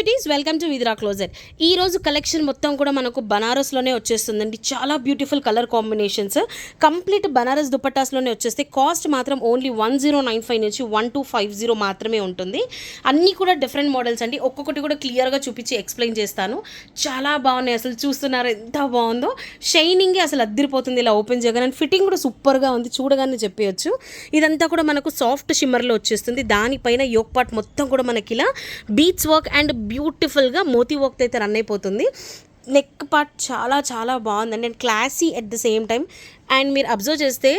Beauties welcome to Vidra closet. ఈ రోజు collection మొత్తం కూడా మనకు బనారస్లోనే వచ్చేస్తుందండి. చాలా beautiful colour combinations, complete Banaras దుపట్టాస్లోనే వచ్చేస్తే కాస్ట్ మాత్రం ఓన్లీ 1095 నుంచి 1250 మాత్రమే ఉంటుంది. అన్నీ కూడా డిఫరెంట్ మోడల్స్ అండి. ఒక్కొక్కటి కూడా క్లియర్గా చూపించి ఎక్స్ప్లెయిన్ చేస్తాను. చాలా బాగున్నాయి, అసలు చూస్తున్నారు ఎంత బాగుందో. షైనింగే అసలు అద్దరిపోతుంది ఇలా ఓపెన్ చేయగానే. ఫిట్టింగ్ కూడా సూపర్గా ఉంది, చూడగానే చెప్పవచ్చు. ఇదంతా కూడా మనకు సాఫ్ట్ షిమ్మర్లో వచ్చేస్తుంది. దానిపైన యోక్ పార్ట్ మొత్తం కూడా మనకి ఇలా బీట్స్ వర్క్ అండ్ బ్యూటిఫుల్గా మోతీ వర్క్ అయితే రన్ అయిపోతుంది. నెక్ పార్ట్ చాలా చాలా బాగుందండి and classy at the same time. And మీరు అబ్జర్వ్ చేస్తే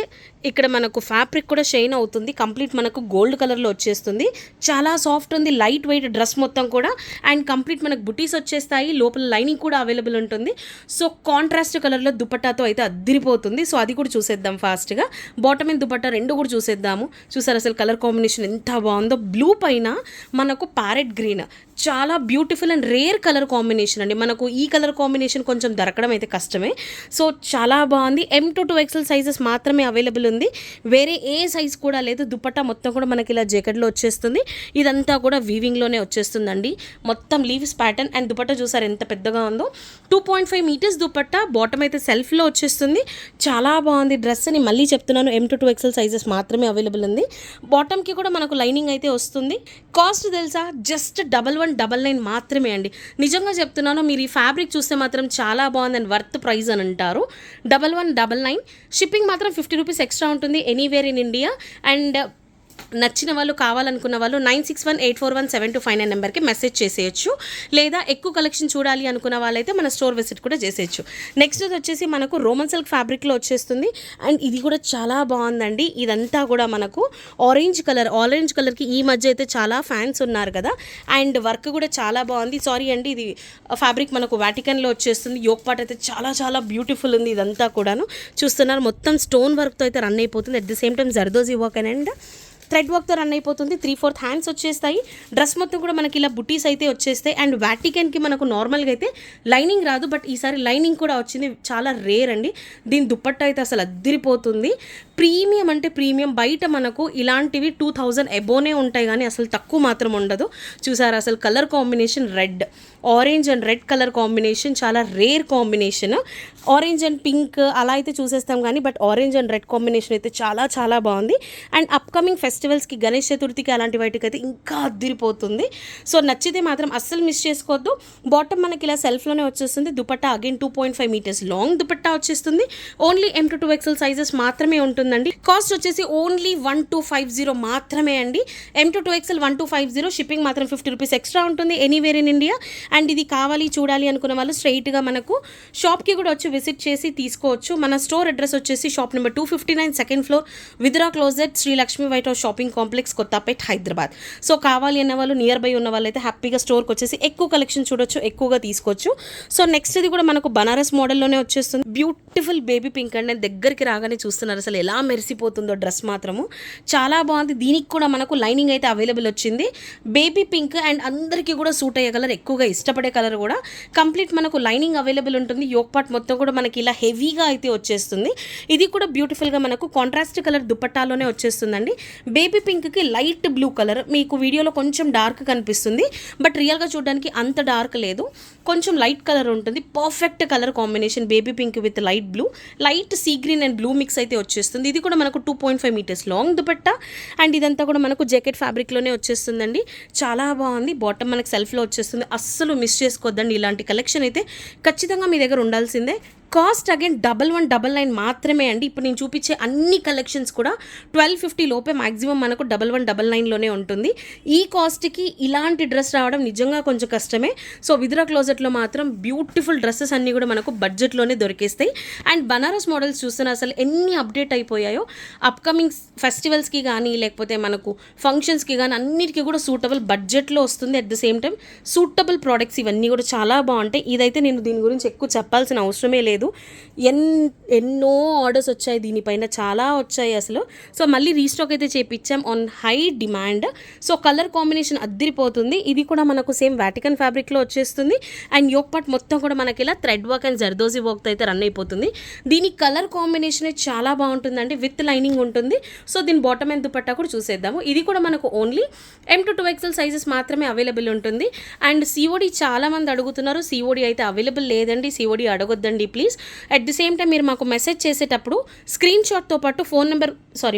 ఇక్కడ మనకు ఫ్యాబ్రిక్ కూడా షైన్ అవుతుంది. కంప్లీట్ మనకు గోల్డ్ కలర్లో వచ్చేస్తుంది. చాలా సాఫ్ట్ ఉంది, లైట్ వెయిట్ డ్రెస్ మొత్తం కూడా. అండ్ కంప్లీట్ మనకు బుటీస్ వచ్చేస్తాయి, లోపల లైనింగ్ కూడా అవైలబుల్ ఉంటుంది. సో కాంట్రాస్ట్ కలర్లో దుపట్టాతో అయితే అద్దిరిపోతుంది. సో అది కూడా చూసేద్దాం ఫాస్ట్గా. బాటమ్ అండ్ దుపట్టా రెండు కూడా చూసేద్దాము. చూసారు అసలు కలర్ కాంబినేషన్ ఎంత బాగుందో. బ్లూ పైన మనకు ప్యారెట్ గ్రీన్, చాలా beautiful and rare colour combination అండి. మనకు ఈ కలర్ కాంబినేషన్ కొంచెం దొరకడం అయితే కష్టమే. సో చాలా బాగుంది. M to 2XL సైజెస్ మాత్రమే అవైలబుల్ ఉంది, వేరే ఏ సైజ్ కూడా లేదు. దుపట్టా మొత్తం కూడా మనకి ఇలా జాకెట్లో వచ్చేస్తుంది. ఇదంతా కూడా వీవింగ్లోనే వచ్చేస్తుందండి. మొత్తం లీవ్స్ ప్యాటర్న్ అండ్ దుపట్టా చూసారు ఎంత పెద్దగా ఉందో. 2.5 మీటర్స్ దుపట్టా, బాటమ్ అయితే సెల్ఫ్లో వచ్చేస్తుంది. చాలా బాగుంది డ్రెస్ అని మళ్ళీ చెప్తున్నాను. M to 2XL సైజెస్ మాత్రమే అవైలబుల్ ఉంది. బాటమ్కి కూడా మనకు లైనింగ్ అయితే వస్తుంది. కాస్ట్ తెలుసా, జస్ట్ 1199 మాత్రమే అండి. నిజంగా చెప్తున్నాను, మీరు ఈ ఫ్యాబ్రిక్ చూస్తే మాత్రం చాలా బాగుందని వర్త్ ప్రైస్ అని అంటారు. 1199. షిప్పింగ్ మాత్రం 50 రూపీస్ ఎక్స్ట్రా ఉంటుంది ఎనీవేర్ ఇన్ ఇండియా. అండ్ నచ్చిన వాళ్ళు, కావాలనుకున్న వాళ్ళు 9618417259 నెంబర్కి మెసేజ్ చేసేయచ్చు. లేదా ఎక్కువ కలెక్షన్ చూడాలి అనుకున్న వాళ్ళైతే మన స్టోర్ విజిట్ కూడా చేసేయచ్చు. నెక్స్ట్ వచ్చేసి మనకు రోమన్ సిల్క్ ఫ్యాబ్రిక్లో వచ్చేస్తుంది. అండ్ ఇది కూడా చాలా బాగుందండి. ఇదంతా కూడా మనకు ఆరెంజ్ కలర్కి ఈ మధ్య అయితే చాలా ఫ్యాన్స్ ఉన్నారు కదా. అండ్ వర్క్ కూడా చాలా బాగుంది. సారీ అండి, ఇది ఫ్యాబ్రిక్ మనకు వాటికన్లో వచ్చేస్తుంది. యోక్ పార్ట్ అయితే చాలా చాలా బ్యూటిఫుల్ ఉంది. ఇదంతా కూడాను చూస్తున్నారు, మొత్తం స్టోన్ వర్క్తో అయితే రన్ అయిపోతుంది. At the same time zardozi work and thread వర్క్తో రన్ అయిపోతుంది. 3/4 హ్యాండ్స్ వచ్చేస్తాయి. డ్రెస్ మొత్తం కూడా మనకి ఇలా బుటీస్ అయితే వచ్చేస్తాయి. అండ్ వాటికన్కి మనకు నార్మల్గా అయితే లైనింగ్ రాదు, బట్ ఈసారి లైనింగ్ కూడా వచ్చింది. చాలా రేర్ అండి. దీని దుపట్టా అయితే అసలు అద్దిరిపోతుంది. ప్రీమియం అంటే ప్రీమియం. బయట మనకు ఇలాంటివి 2000 ఎబోనే ఉంటాయి, కానీ అసలు తక్కువ మాత్రం ఉండదు. చూసారా అసలు colour combination, orange and red colour combination చాలా rare combination. Orange and pink అలా అయితే చూసేస్తాం కానీ, but orange and red combination అయితే చాలా చాలా బాగుంది. అండ్ అప్కమింగ్ ఫెస్టివల్స్కి, గణేష్ చతుర్థికి అలాంటి వాటికి అయితే ఇంకా అద్దిరిపోతుంది. సో నచ్చితే మాత్రం అస్సలు మిస్ చేసుకోవద్దు. బాటమ్ మనకి ఇలా సెల్ఫ్లోనే వచ్చేస్తుంది. Dupatta again 2.5 metres long dupatta వచ్చేస్తుంది. Only M to 2XL sizes మాత్రమే ఉంటుందండి. కాస్ట్ వచ్చేసి ఓన్లీ 1250 మాత్రమే అండి. M to 2XL 1250. షిప్పింగ్ మాత్రం 50 రూపీస్ ఎక్స్ట్రా ఉంటుంది ఎనీవేర్ ఇన్ ఇండియా. అండ్ ఇది కావాలి చూడాలి అనుకున్న వాళ్ళు స్ట్రైట్గా మనకు షాప్కి కూడా వచ్చి విజిట్ చేసి తీసుకోవచ్చు. మన స్టోర్ అడ్రస్ వచ్చేసి shop number 259, second floor, Vidra closet, Shri Lakshmi white house shopping complex, Kothapet, Hyderabad. So కావాలి అన్న వాళ్ళు, నియర్ బై ఉన్న వాళ్ళు అయితే హ్యాపీగా స్టోర్కి వచ్చేసి ఎక్కువ కలెక్షన్ చూడొచ్చు, ఎక్కువగా తీసుకోవచ్చు. సో నెక్స్ట్ ఇది కూడా మనకు బనారస్ మోడల్లోనే వచ్చేస్తుంది. బ్యూటిఫుల్ బేబీ పింక్ అండి. దగ్గరికి రాగానే చూస్తున్నారు అసలు ఎలా మెరిసిపోతుందో డ్రెస్ మాత్రము. చాలా బాగుంది. దీనికి కూడా మనకు లైనింగ్ అయితే అవైలబుల్ వచ్చింది. బేబీ పింక్ అండ్ అందరికీ కూడా సూట్ అయ్యే కలర్, ఎక్కువగా ఇష్టపడే కలర్ కూడా. కంప్లీట్ మనకు లైనింగ్ అవైలబుల్ ఉంటుంది. యోక్ పార్ట్ మొత్తం కూడా మనకి ఇలా హెవీగా అయితే వచ్చేస్తుంది. ఇది కూడా బ్యూటిఫుల్గా మనకు కాంట్రాస్ట్ కలర్ దుపట్టాలోనే వచ్చేస్తుందండి. బేబీ పింక్కి లైట్ బ్లూ కలర్, మీకు వీడియోలో కొంచెం డార్క్ కనిపిస్తుంది, బట్ రియల్గా చూడడానికి అంత డార్క్ లేదు, కొంచెం లైట్ కలర్ ఉంటుంది. Perfect colour combination baby pink with light blue, light sea green and blue mix అయితే వచ్చేస్తుంది. ఇది కూడా మనకు 2.5 మీటర్స్ లాంగ్ దుపట్టా. అండ్ ఇదంతా కూడా మనకు జాకెట్ ఫ్యాబ్రిక్లోనే వచ్చేస్తుందండి. చాలా బాగుంది. బాటమ్ మనకు సెల్ఫ్లో వచ్చేస్తుంది. అస్సలు మిస్ చేసుకోవద్దండి. ఇలాంటి కలెక్షన్ అయితే ఖచ్చితంగా మీ దగ్గర ఉండాల్సిందే. కాస్ట్ అగైన్ 1199 మాత్రమే అండి. ఇప్పుడు నేను చూపించే అన్ని కలెక్షన్స్ కూడా 1250 లోపే మ్యాక్సిమం మనకు 1199లోనే ఉంటుంది. ఈ కాస్ట్కి ఇలాంటి డ్రెస్ రావడం నిజంగా కొంచెం కష్టమే. సో విద్రా క్లోజెట్లో మాత్రం బ్యూటిఫుల్ డ్రెస్సెస్ అన్నీ కూడా మనకు బడ్జెట్లోనే దొరికేస్తాయి. అండ్ బనారస్ మోడల్స్ చూస్తున్నా అసలు ఎన్ని అప్డేట్ అయిపోయాయో. అప్కమింగ్ ఫెస్టివల్స్కి కానీ, లేకపోతే మనకు ఫంక్షన్స్కి కానీ అన్నిటికీ కూడా సూటబుల్ బడ్జెట్లో వస్తుంది. At the same time suitable products ఇవన్నీ కూడా చాలా బాగుంటాయి. ఇదైతే నేను దీని గురించి ఎక్కువ చెప్పాల్సిన అవసరమే లేదు. కాదు. ఎన్నో ఆర్డర్స్ వచ్చాయి దీనిపైన, చాలా వచ్చాయి అసలు. సో మళ్ళీ రీస్టాక్ అయితే చేపించాం on high demand. So colour combination అద్దిరిపోతుంది. ఇది కూడా మనకు సేమ్ వాటికన్ ఫ్యాబ్రిక్లో వచ్చేస్తుంది. అండ్ యోక్ పార్ట్ మొత్తం కూడా మనకి ఇలా థ్రెడ్ వర్క్ అండ్ జర్దోజీ వర్క్తో అయితే రన్ అయిపోతుంది. దీని కలర్ కాంబినేషన్ చాలా బాగుంటుందండి, విత్ లైనింగ్ ఉంటుంది. సో దీని బాటమ్ అండ్ దుపట్టా కూడా చూసేద్దాము. ఇది కూడా మనకు only M to 2XL sizes మాత్రమే అవైలబుల్ ఉంటుంది. అండ్ సిఓడి చాలామంది అడుగుతున్నారు, సిఓడి అయితే అవైలబుల్ లేదండి, సిఓడి అడగొద్దండి please. At the same time మీరు మాకు మెసేజ్ చేసేటప్పుడు స్క్రీన్ షాట్తో పాటు ఫోన్ నెంబర్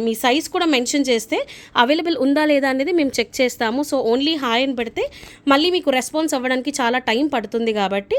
మీ సైజ్ కూడా మెన్షన్ చేస్తే అవైలబుల్ ఉందా లేదా అనేది మేము చెక్ చేస్తాము. సో ఓన్లీ హాయ్ అని పెడితే మళ్ళీ మీకు రెస్పాన్స్ అవ్వడానికి చాలా టైం పడుతుంది కాబట్టి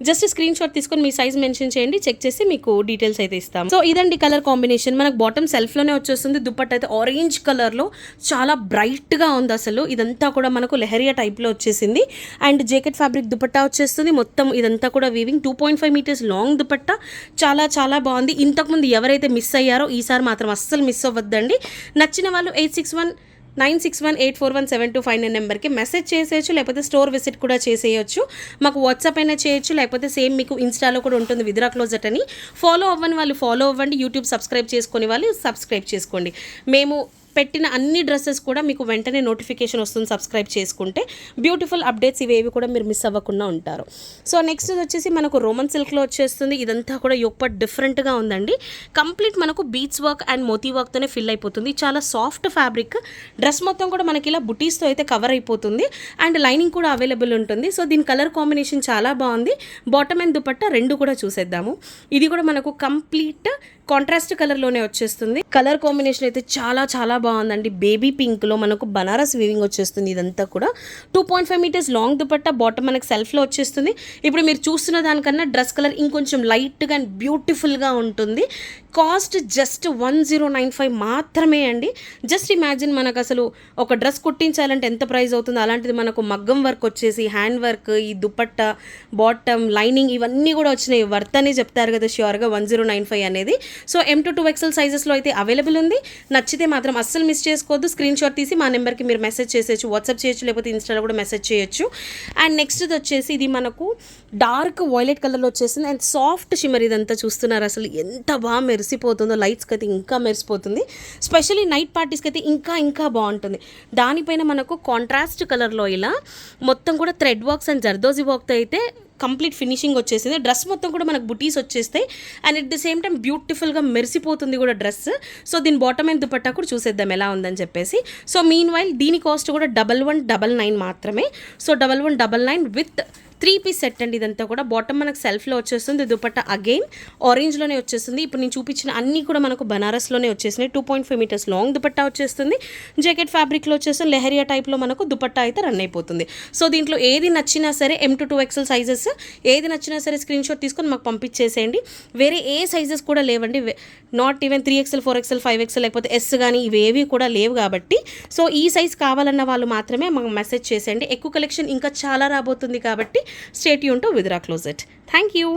జస్ట్ స్క్రీన్ షాట్ తీసుకొని మీ సైజ్ మెన్షన్ చేయండి, చెక్ చేసి మీకు డీటెయిల్స్ అయితే ఇస్తాం. సో ఇదండి కలర్ కాంబినేషన్. మనకు బాటమ్ సెల్ఫ్లోనే వచ్చేస్తుంది. దుపట్టా అయితే ఆరెంజ్ కలర్లో చాలా బ్రైట్గా ఉంది అసలు. ఇదంతా కూడా మనకు లెహరియా టైప్లో వచ్చేసింది. అండ్ జాకెట్ ఫ్యాబ్రిక్ దుపట్టా వచ్చేస్తుంది. మొత్తం ఇదంతా కూడా వీవింగ్ 2.5 మీటర్స్ లాంగ్ దుపట్టా, చాలా చాలా బాగుంది. ఇంతకుముందు ఎవరైతే మిస్ అయ్యారో ఈసారి మాత్రం అస్సలు మిస్ అవ్వద్దండి. నచ్చిన వాళ్ళు 861961841725 నెంబర్కి మెసేజ్ చేసేయచ్చు, లేకపోతే స్టోర్ విజిట్ కూడా చేసేయచ్చు. మాకు వాట్సాప్ అయినా చేయొచ్చు, లేకపోతే సేమ్ మీకు ఇన్స్టాలో కూడా ఉంటుంది విద్రా క్లోజెట్ అని. ఫాలో అవ్వని వాళ్ళు ఫాలో అవ్వండి, యూట్యూబ్ సబ్స్క్రైబ్ చేసుకునే వాళ్ళు సబ్స్క్రైబ్ చేసుకోండి. మేము పెట్టిన అన్ని డ్రెస్సెస్ కూడా మీకు వెంటనే నోటిఫికేషన్ వస్తుంది సబ్స్క్రైబ్ చేసుకుంటే. బ్యూటిఫుల్ అప్డేట్స్ ఇవేవి కూడా మీరు మిస్ అవ్వకుండా ఉంటారు. సో నెక్స్ట్ వచ్చేసి మనకు రోమన్ సిల్క్లో వచ్చేస్తుంది. ఇదంతా కూడా యోక్ డిఫరెంట్గా ఉందండి. కంప్లీట్ మనకు బీట్స్ వర్క్ అండ్ మోతీ వర్క్తోనే ఫిల్ అయిపోతుంది. చాలా సాఫ్ట్ ఫ్యాబ్రిక్. డ్రెస్ మొత్తం కూడా మనకి ఇలా బుటీస్తో అయితే కవర్ అయిపోతుంది. అండ్ లైనింగ్ కూడా అవైలబుల్ ఉంటుంది. సో దీని కలర్ కాంబినేషన్ చాలా బాగుంది. బాటమ్ అండ్ దుపట్టా రెండు కూడా చూసేద్దాము. ఇది కూడా మనకు కంప్లీట్ కాంట్రాస్ట్ కలర్లోనే వచ్చేస్తుంది. కలర్ కాంబినేషన్ అయితే చాలా చాలా బాగుందండి. బేబీ పింక్లో మనకు బనారస్ వీవింగ్ వచ్చేస్తుంది. ఇదంతా కూడా 2.5 మీటర్స్ లాంగ్ దుపట్టా, బాటమ్ మనకు సెల్ఫ్లో వచ్చేస్తుంది. ఇప్పుడు మీరు చూస్తున్న దానికన్నా డ్రెస్ కలర్ ఇంకొంచెం లైట్గా అండ్ బ్యూటిఫుల్గా ఉంటుంది. కాస్ట్ జస్ట్ 1095 మాత్రమే అండి. జస్ట్ ఇమాజిన్, మనకు అసలు ఒక డ్రెస్ కుట్టించాలంటే ఎంత ప్రైస్ అవుతుందో అలాంటిది మనకు మగ్గం వర్క్ వచ్చేసి, హ్యాండ్ వర్క్, ఈ దుపట్టా, బాటమ్, లైనింగ్ ఇవన్నీ కూడా వచ్చినాయి. వర్త్ అనే చెప్తారు కదా ష్యూర్గా 1095 అనేది. సో M to 2XL సైజెస్లో అయితే అవైలబుల్ ఉంది. నచ్చితే మాత్రం అస్సలు మిస్ చేసుకోవద్దు. స్క్రీన్ షాట్ తీసి మా నెంబర్కి మీరు మెసేజ్ చేసేయచ్చు, వాట్సాప్ చేయొచ్చు, లేకపోతే ఇన్స్టాలో కూడా మెసేజ్ చేయొచ్చు. అండ్ నెక్స్ట్ వచ్చేసి ఇది మనకు డార్క్ వైలెట్ కలర్లో వచ్చేసింది. And soft shimmer. ఇదంతా చూస్తున్నారు అసలు ఎంత బాగా మెరిసిపోతుందో. లైట్స్కి అయితే ఇంకా మెరిసిపోతుంది. స్పెషల్లీ నైట్ పార్టీస్కి అయితే ఇంకా ఇంకా బాగుంటుంది. దానిపైన మనకు కాంట్రాస్ట్ కలర్లో ఇలా మొత్తం కూడా థ్రెడ్ వర్క్స్ అండ్ జర్దోజీ వర్క్తో అయితే కంప్లీట్ ఫినిషింగ్ వచ్చేసింది. డ్రెస్ మొత్తం కూడా మనకు బుటీస్ వచ్చేస్తాయి. And at the same time బ్యూటిఫుల్గా మెరిసిపోతుంది కూడా డ్రెస్. సో దీని బాటమ్ అండ్ దుపట్టా కూడా చూసేద్దాం ఎలా ఉందని చెప్పేసి. సో మీన్ వైల్ దీని కాస్ట్ కూడా 1199 మాత్రమే. సో 1199 విత్ 3-piece సెట్ అండి. ఇదంతా కూడా బాటమ్ మనకు సెల్ఫ్లో వచ్చేస్తుంది. దుపట్టా అగైన్ ఆరెంజ్లోనే వచ్చేస్తుంది. ఇప్పుడు నేను చూపించిన అన్నీ కూడా మనకు బనారస్లోనే వచ్చేసినాయి. 2.5 మీటర్స్ లాంగ్ దుపట్టా వచ్చేస్తుంది. జాకెట్ ఫ్యాబ్రిక్లో వచ్చేస్తుంది. లెహరియా టైప్లో మనకు దుపట్టా అయితే రన్ అయిపోతుంది. సో దీంట్లో ఏది నచ్చినా సరే M to 2XL సైజెస్ ఏది నచ్చినా సరే స్క్రీన్ షాట్ తీసుకొని మాకు పంపించేసేయండి. వేరే ఏ సైజెస్ కూడా లేవండి. Not even 3XL 4XL 5XL లేకపోతే ఎస్ కానీ ఇవేవి కూడా లేవు కాబట్టి. సో ఈ సైజ్ కావాలన్న వాళ్ళు మాత్రమే మాకు మెసేజ్ చేసేయండి. ఎక్కువ కలెక్షన్ ఇంకా చాలా రాబోతుంది కాబట్టి stay tune to Vidra closet. Thank you.